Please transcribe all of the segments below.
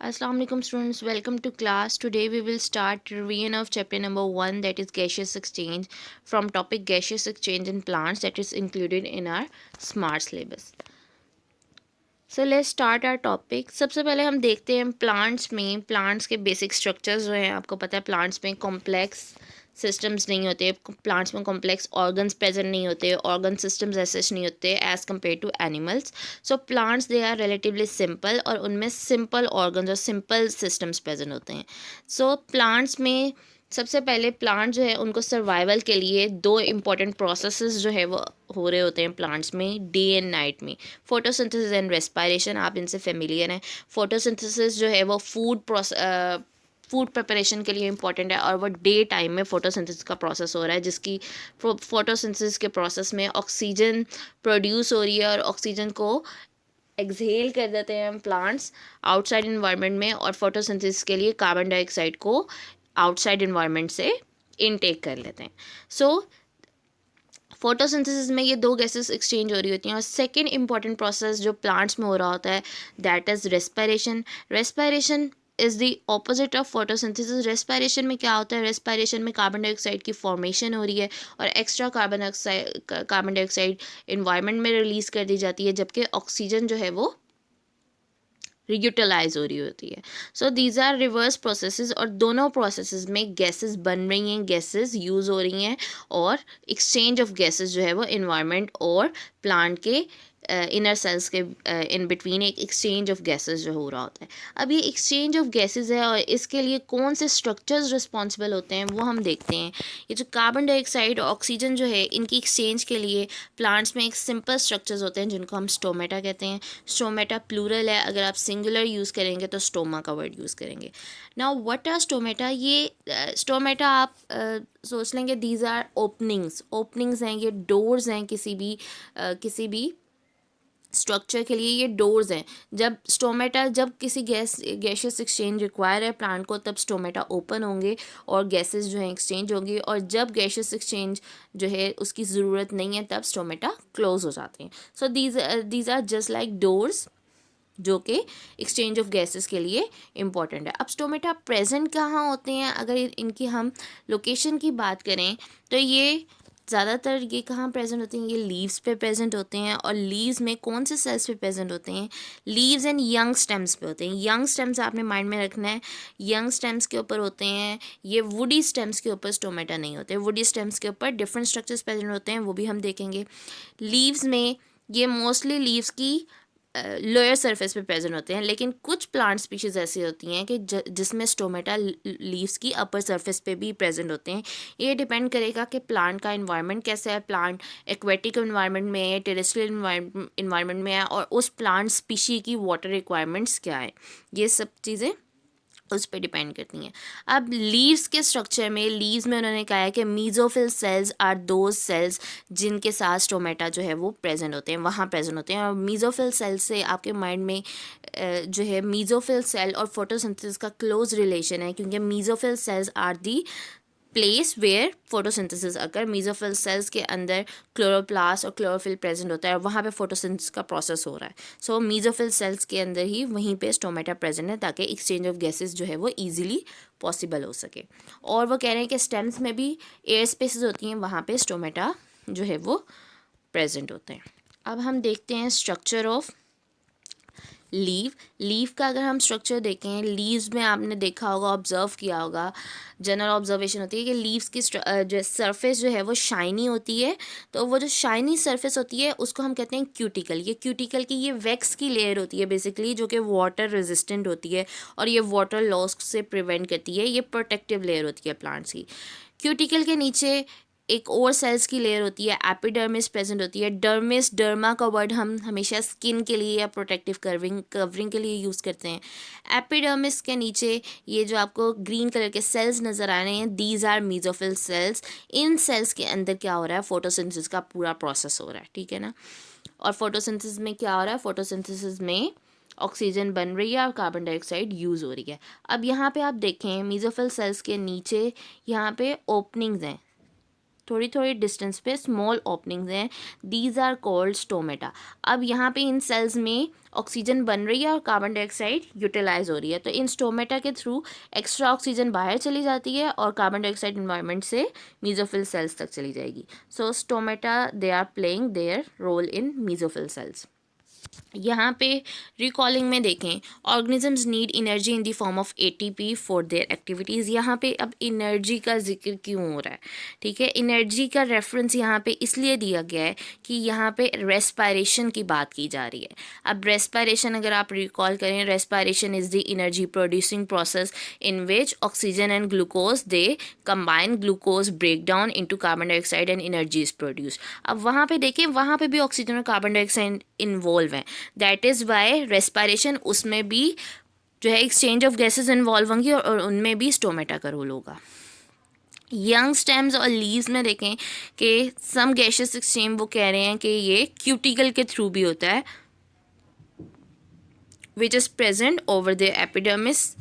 Assalamu alaikum students, welcome to class. Today we will start revision of chapter number 1, that is gaseous exchange, from topic gaseous exchange in plants, that is included in our smart syllabus. So let's start our topic. सबसे पहले हम देखते हैं plants के basic structures जो हैं. आपको पता है प्लांट्स में कॉम्प्लेक्स सिस्टम्स नहीं होते, प्लांट्स में कॉम्प्लेक्स ऑर्गन्स प्रेजेंट नहीं होते, ऑर्गन सिस्टम्स ऐसे नहीं होते as compare to animals. So plants they are relatively simple और उनमें सिंपल ऑर्गन्स और सिंपल सिस्टम्स प्रेजेंट होते हैं. सो प्लांट्स में सबसे पहले प्लांट जो है उनको सर्वाइवल के लिए दो इम्पॉर्टेंट प्रोसेसेस जो है वो हो रहे होते हैं प्लांट्स में, डे एंड नाइट में. फोटोसिंथेसिस एंड रेस्पायरेशन, आप इनसे फेमिलियर हैं. फोटोसिंथेसिस जो है वो फूड प्रिपरेशन के लिए इंपॉर्टेंट है और वो डे टाइम में फोटोसिंथेसिस का प्रोसेस हो रहा है, जिसकी फोटोसिंथेसिस के प्रोसेस में ऑक्सीजन प्रोड्यूस हो रही है और ऑक्सीजन को एक्सहेल कर देते हैं हम प्लांट्स आउटसाइड इन्वायरमेंट में, और फोटोसिंथेसिस के लिए कार्बन डाइऑक्साइड को आउटसाइड इन्वायरमेंट से इनटेक कर लेते हैं. सो फोटोसिंथेसिस में ये दो गैसेस एक्सचेंज हो रही होती हैं. और सेकंड इंपॉर्टेंट प्रोसेस जो प्लांट्स में हो रहा होता है, that is respiration. Respiration is the opposite of photosynthesis. Respiration में क्या होता है, रेस्पायरेशन में कार्बन डाइऑक्साइड की फॉर्मेशन हो रही है और एक्स्ट्रा कार्बन डाइऑक्साइड इन्वायरमेंट में रिलीज़ कर दी जाती है, जबकि ऑक्सीजन जो है वो यूटिलाइज हो रही होती है. So these are reverse processes और दोनों प्रोसेसेस में गैसेस बन रही हैं, गैसेस यूज़ हो रही हैं और एक्सचेंज ऑफ गैसेस जो है वो इन्वायरमेंट और प्लांट के इनर सेल्स के इन बिटवीन एक एक्सचेंज ऑफ गैसेस जो हो रहा होता है. अब ये एक्सचेंज ऑफ गैसेस है और इसके लिए कौन से स्ट्रक्चर्स रिस्पॉन्सिबल होते हैं वो हम देखते हैं. ये जो कार्बन डाइऑक्साइड और ऑक्सीजन जो है इनकी एक्सचेंज के लिए प्लांट्स में एक सिंपल स्ट्रक्चर्स होते हैं जिनको हम स्टोमेटा कहते हैं. स्टोमेटा प्लूरल है, अगर आप सिंगुलर यूज़ करेंगे तो स्टोमा का वर्ड यूज़ करेंगे. Now what are stomata. ये स्टोमेटा आप सोच लेंगे दीज आर ओपनिंग्स हैं, ये डोर्स हैं किसी भी स्ट्रक्चर के लिए. ये डोर्स हैं. जब किसी गैशियस एक्सचेंज रिक्वायर है प्लांट को, तब स्टोमेटा ओपन होंगे और गैसेस जो हैं एक्सचेंज होंगी, और जब गैशियस एक्सचेंज जो है उसकी ज़रूरत नहीं है तब स्टोमेटा क्लोज हो जाते हैं. So these are just like doors जो कि एक्सचेंज ऑफ गैसेस के लिए इम्पॉर्टेंट है. अब स्टोमेटा प्रेजेंट कहाँ होते हैं, अगर इनकी हम लोकेशन की बात करें तो ये ज़्यादातर ये कहाँ प्रेजेंट होते हैं, ये लीव्स पे प्रेजेंट होते हैं. और लीव्स में कौन से सेल्स पे प्रेजेंट होते हैं, लीव्स एंड यंग स्टेम्स पे होते हैं. यंग स्टेम्स आपने माइंड में रखना है, यंग स्टेम्स के ऊपर होते हैं. ये वुडी स्टेम्स के ऊपर स्टोमेटा नहीं होते. वुडी स्टेम्स के ऊपर डिफरेंट स्ट्रक्चर्स प्रेजेंट होते हैं, वो भी हम देखेंगे. लीव्स में ये मोस्टली लीव्स की लोअर सरफेस पे प्रेजेंट होते हैं, लेकिन कुछ प्लांट स्पीशीज़ ऐसी होती हैं कि जिसमें स्टोमेटा लीव्स की अपर सरफेस पे भी प्रेजेंट होते हैं. ये डिपेंड करेगा कि प्लांट का इन्वायरमेंट कैसा है, प्लांट एक्वेटिक इन्वायरमेंट में है, टेरेस्ट्रियल इन्वायरमेंट में है, और उस प्लांट स्पीशी की वाटर रिक्वायरमेंट्स क्या है. ये सब चीज़ें उस पर डिपेंड करती हैं. अब लीव्स के स्ट्रक्चर में, लीव्स में उन्होंने कहा है कि mesophyll cells are those cells जिनके साथ स्टोमेटा जो है वो प्रेजेंट होते हैं, वहाँ प्रेजेंट होते हैं. और मीजोफिल सेल से आपके माइंड में जो है मीजोफिल सेल और फोटोसिंथेसिस का क्लोज रिलेशन है, क्योंकि mesophyll cells are the place where photosynthesis अगर. मीजोफिल सेल्स के अंदर क्लोरोप्लास्ट और क्लोरोफिल प्रेजेंट होता है, वहाँ पे फोटोसिंथेसिस का प्रोसेस हो रहा है. सो मीजोफिल सेल्स के अंदर ही वहीं पे स्टोमेटा प्रेजेंट है, ताकि एक्सचेंज ऑफ गैसेस जो है वो ईजिली पॉसिबल हो सके. और वो कह रहे हैं कि स्टेम्स में भी एयर स्पेसेस होती हैं, वहाँ पे स्टोमेटा जो है वो प्रेजेंट होते हैं. अब हम देखते हैं स्ट्रक्चर ऑफ लीव का. अगर हम स्ट्रक्चर देखें, लीव्स में आपने देखा होगा, ऑब्जर्व किया होगा, जनरल ऑब्जर्वेशन होती है कि लीव्स की जो सरफेस जो है वो शाइनी होती है. तो वो जो शाइनी सरफेस होती है उसको हम कहते हैं क्यूटिकल. ये क्यूटिकल की ये वैक्स की लेयर होती है बेसिकली, जो कि वाटर रेजिस्टेंट होती है और ये वाटर लॉस से प्रिवेंट करती है. ये प्रोटेक्टिव लेयर होती है प्लांट्स की. क्यूटिकल के नीचे एक और सेल्स की लेयर होती है, एपिडर्मिस प्रेजेंट होती है. डर्मा का वर्ड हम हमेशा स्किन के लिए या प्रोटेक्टिव कवरिंग के लिए यूज़ करते हैं. एपिडर्मिस के नीचे ये जो आपको ग्रीन कलर के सेल्स नज़र आ रहे हैं, दीज आर मीजोफिल सेल्स. इन सेल्स के अंदर क्या हो रहा है, फोटोसिंथेसिस का पूरा प्रोसेस हो रहा है, ठीक है ना. और फोटोसिंथेसिस में क्या हो रहा है, फोटोसिंथेसिस में ऑक्सीजन बन रही है और कार्बन डाइऑक्साइड यूज़ हो रही है. अब यहाँ पे आप देखें, मीजोफिल सेल्स के नीचे यहाँ पे ओपनिंग्स हैं, थोड़ी थोड़ी डिस्टेंस पे स्मॉल ओपनिंग्स हैं, दीज आर कॉल्ड स्टोमेटा। अब यहाँ पे इन सेल्स में ऑक्सीजन बन रही है और कार्बन डाइऑक्साइड यूटिलाइज हो रही है, तो इन स्टोमेटा के थ्रू एक्स्ट्रा ऑक्सीजन बाहर चली जाती है और कार्बन डाइऑक्साइड इन्वायरमेंट से मीजोफिल सेल्स तक चली जाएगी। So stomata they are playing their role in mesophyll cells. यहाँ पे रिकॉलिंग में देखें, organisms need energy in the form of ATP for their activities. यहाँ पे अब एनर्जी का जिक्र क्यों हो रहा है, ठीक है। एनर्जी का रेफरेंस यहाँ पे इसलिए दिया गया है कि यहाँ पे रेस्पायरेशन की बात की जा रही है। अब रेस्पायरेशन अगर आप रिकॉल करें, respiration is the energy producing process in which oxygen and glucose they combine, glucose break down into carbon dioxide and energy is produce. अब वहाँ पे देखें, वहाँ पे भी ऑक्सीजन और कार्बन डाइऑक्साइड इन्वॉल्व हैं, दैट इज़ वाई रेस्पायरेशन, उसमें भी जो है एक्सचेंज ऑफ गैसेस इन्वॉल्व होंगी और उनमें भी स्टोमेटा का रोल होगा। यंग स्टेम्स और लीव्स में देखें कि सम गैसेस एक्सचेंज वो कह रहे हैं कि ये क्यूटिकल के थ्रू भी होता है, which is present over the epidermis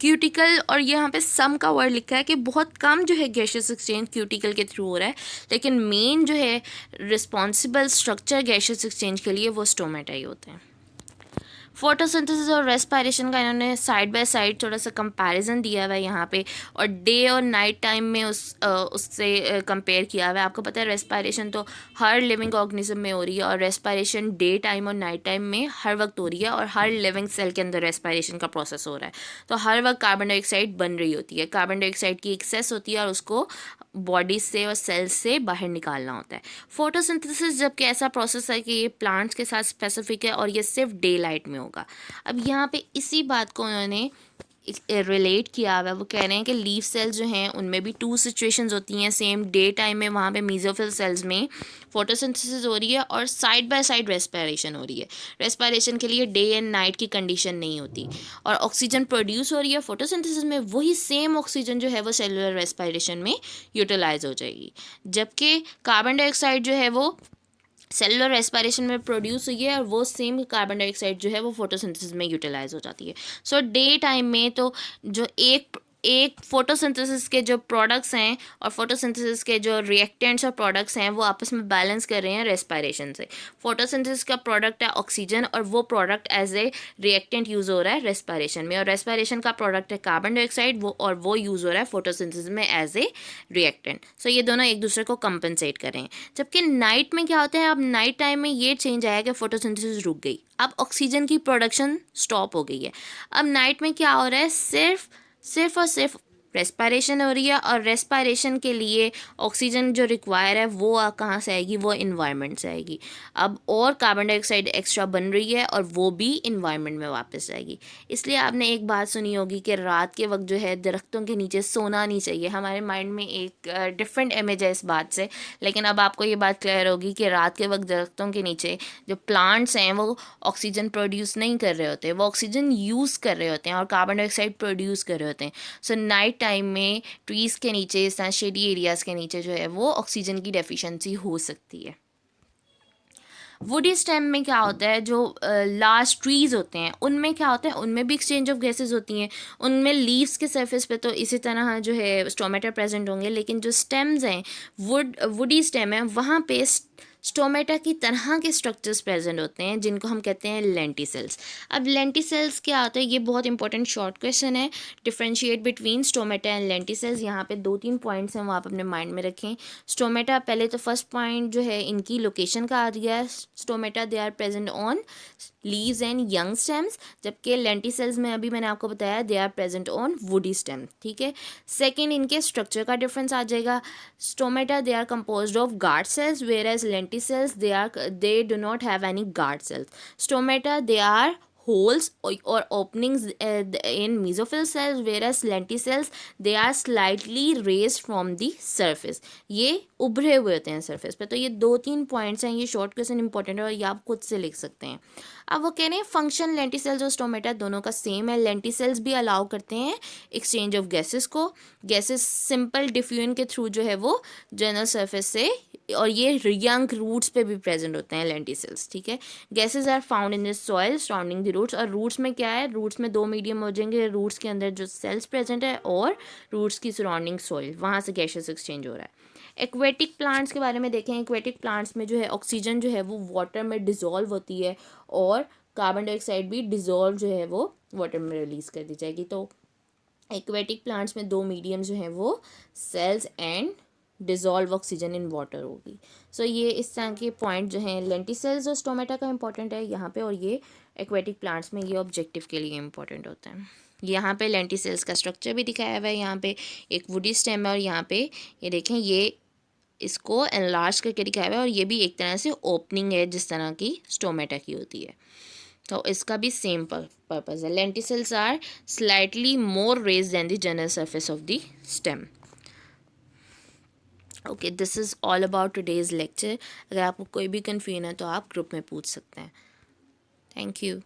cuticle. और यहाँ पे सम का वर्ड लिखा है कि बहुत कम जो है गैसेस एक्सचेंज क्यूटिकल के थ्रू हो रहा है, लेकिन मेन जो है रिस्पॉन्सिबल स्ट्रक्चर गैसेस एक्सचेंज के लिए वो स्टोमेटा ही होते हैं। फोटोसिंथेसिस और रेस्पायरेशन का इन्होंने साइड बाय साइड थोड़ा सा कंपैरिजन दिया हुआ है यहाँ पे, और डे और नाइट टाइम में उससे कंपेयर किया हुआ है। आपको पता है रेस्पायरेशन तो हर लिविंग ऑर्गेनिज्म में हो रही है, और रेस्पायरेशन डे टाइम और नाइट टाइम में हर वक्त हो रही है, और हर लिविंग सेल के अंदर रेस्पायरेशन का प्रोसेस हो रहा है। तो हर वक्त कार्बन डाइऑक्साइड बन रही होती है, कार्बन डाइऑक्साइड की एक्सेस होती है और उसको बॉडी से और सेल्स से बाहर निकालना होता है। फोटोसिंथेसिस जबकि ऐसा प्रोसेस है कि ये प्लांट्स के साथ स्पेसिफिक है और ये सिर्फ डे लाइट में होगा। अब यहाँ पे इसी बात को उन्होंने रिलेट किया हुआ है। वो कह रहे हैं कि लीफ सेल्स जो हैं उनमें भी टू सिचुएशंस होती हैं, सेम डे टाइम में वहाँ पे मेसोफिल सेल्स में फोटोसिंथेसिस हो रही है और साइड बाय साइड रेस्पायरेशन हो रही है। रेस्पायरेशन के लिए डे एंड नाइट की कंडीशन नहीं होती, और ऑक्सीजन प्रोड्यूस हो रही है फोटोसिंथेसिस में, वही सेम ऑक्सीजन जो है वो सेलुलर रेस्पायरेशन में यूटिलाइज हो जाएगी। जबकि कार्बन डाइऑक्साइड जो है वो सेलुलर रेस्पायरेशन में प्रोड्यूस हुई है और वो सेम कार्बन डाइऑक्साइड जो है वो फोटोसिंथेसिस में यूटिलाइज हो जाती है। सो डे टाइम में तो जो एक फोटोसिंथेसिस के जो प्रोडक्ट्स हैं और फोटोसिंथेसिस के जो रिएक्टेंट्स और प्रोडक्ट्स हैं वो आपस में बैलेंस कर रहे हैं रेस्पायरेशन से। फोटोसिंथेसिस का प्रोडक्ट है ऑक्सीजन, और वो product as a reactant use हो रहा है रेस्पायरेशन में, और रेस्पायरेशन का प्रोडक्ट है कार्बन डाइऑक्साइड, वो यूज़ हो रहा है फोटोसिंथेसिस में एज ए रिएक्टेंट। सो ये दोनों एक दूसरे को कंपनसेट कर रहे हैं। जबकि नाइट में क्या होता है, अब नाइट टाइम में ये चेंज आया कि फोटोसिंथेसिस रुक गई, अब ऑक्सीजन की प्रोडक्शन स्टॉप हो गई है। अब नाइट में क्या हो रहा है, सिर्फ और सिर्फ रेस्पायरेशन हो रही है, और रेस्पायरेशन के लिए ऑक्सीजन जो रिक्वायर है वो कहाँ से आएगी, वो इन्वायरमेंट से आएगी। अब और कार्बन डाइऑक्साइड एक्स्ट्रा बन रही है और वो भी इन्वायरमेंट में वापस आएगी। इसलिए आपने एक बात सुनी होगी कि रात के वक्त जो है दरख्तों के नीचे सोना नहीं चाहिए। हमारे माइंड में एक डिफरेंट इमेज है इस बात से, लेकिन अब आपको ये बात क्लियर होगी कि रात के वक्त दरख्तों के नीचे जो प्लांट्स हैं वो ऑक्सीजन प्रोड्यूस नहीं कर रहे होते, वो ऑक्सीजन यूज़ कर रहे होते हैं और कार्बन डाइऑक्साइड प्रोड्यूस कर रहे होते हैं। सो नाइट टाइम में ट्रीज़ के नीचे, इस तरह शेडी एरियाज़ के नीचे जो है वो ऑक्सीजन की डेफिशिएंसी हो सकती है। वुडी स्टेम में क्या होता है, जो लार्ज ट्रीज़ होते हैं उनमें क्या होता है, उनमें भी एक्सचेंज ऑफ गैसेस होती हैं। उनमें लीव्स के सरफेस पे तो इसी तरह जो है स्टोमेटा प्रेजेंट होंगे, लेकिन जो स्टेम्स हैं, वुडी स्टेम है, वहाँ पे स्टोमेटा की तरह के स्ट्रक्चर्स प्रेजेंट होते हैं जिनको हम कहते हैं लेंटिसेल्स। अब लेंटिसेल्स क्या होता है, ये बहुत इंपॉर्टेंट शॉर्ट क्वेश्चन है। Differentiate between stomata and lenticels, यहाँ पे 2-3 पॉइंट्स हैं वो आप अपने माइंड में रखें। स्टोमेटा, पहले तो फर्स्ट पॉइंट जो है इनकी लोकेशन का आ गया है, stomata they are present on leaves and young stems, जबकि लेंटिसेल्स में अभी मैंने आपको बताया they are present on woody stem, ठीक है। सेकेंड, इनके स्ट्रक्चर का डिफरेंस आ जाएगा। Stomata they are composed of guard cells, where as lenticels they do not have any guard cells. Stomata they are holes or openings in mesophyll cells, whereas lenticels they are slightly raised from the surface. ये उभरे हुए होते हैं surface पे। तो ये 2-3 points हैं, ये शॉर्ट क्वेश्चन इंपॉर्टेंट है और ये आप खुद से लिख सकते हैं। अब वो कह रहे हैं फंक्शन लेंटिसेल्स और स्टोमेटा दोनों का सेम है। लेंटिसेल्स भी अलाउ करते हैं एक्सचेंज ऑफ गैसेस को, गैसेस सिंपल डिफ्यूजन के थ्रू जो है वो जनरल सरफेस से, और ये यंग रूट्स पे भी प्रेजेंट होते हैं लेंटिसेल्स, ठीक है। Gases are found in the soil surrounding the roots, और रूट्स में क्या है, रूट्स में 2 मीडियम हो जाएंगे, रूट्स के अंदर जो सेल्स प्रेजेंट है और रूट्स की सराउंडिंग सॉइल, वहाँ से गैसेस एक्सचेंज हो रहा है। एक्वेटिक प्लांट्स के बारे में देखें, एक्वेटिक प्लांट्स में जो है ऑक्सीजन जो है वो वाटर में डिज़ोल्व होती है और कार्बन डाइऑक्साइड भी डिज़ोल्व जो है वो वाटर में रिलीज़ कर दी जाएगी। तो एक्वेटिक प्लांट्स में दो मीडियम जो हैं वो cells and dissolve oxygen in water होगी। सो ये इस तरह के पॉइंट जो हैं लेंटिसेल्स और स्टोमेटा का इंपॉर्टेंट है यहाँ पे, और ये एक्वेटिक प्लांट्स में ये ऑब्जेक्टिव के लिए इंपॉर्टेंट होता है। यहाँ पे लेंटिसेल्स का स्ट्रक्चर भी दिखाया हुआ है, यहाँ पे एक वुडी स्टेम है और यहाँ पे ये देखें ये इसको एनलार्ज करके दिखाया हुआ है और ये भी एक तरह से ओपनिंग है जिस तरह की स्टोमेटा की होती है। तो इसका भी सेम पर्पज़ है। Lenticels are slightly more raise than the general surface of the stem. Okay, this is all about today's lecture. अगर आपको कोई भी कन्फ्यूजन है तो आप ग्रुप में पूछ सकते हैं। Thank you.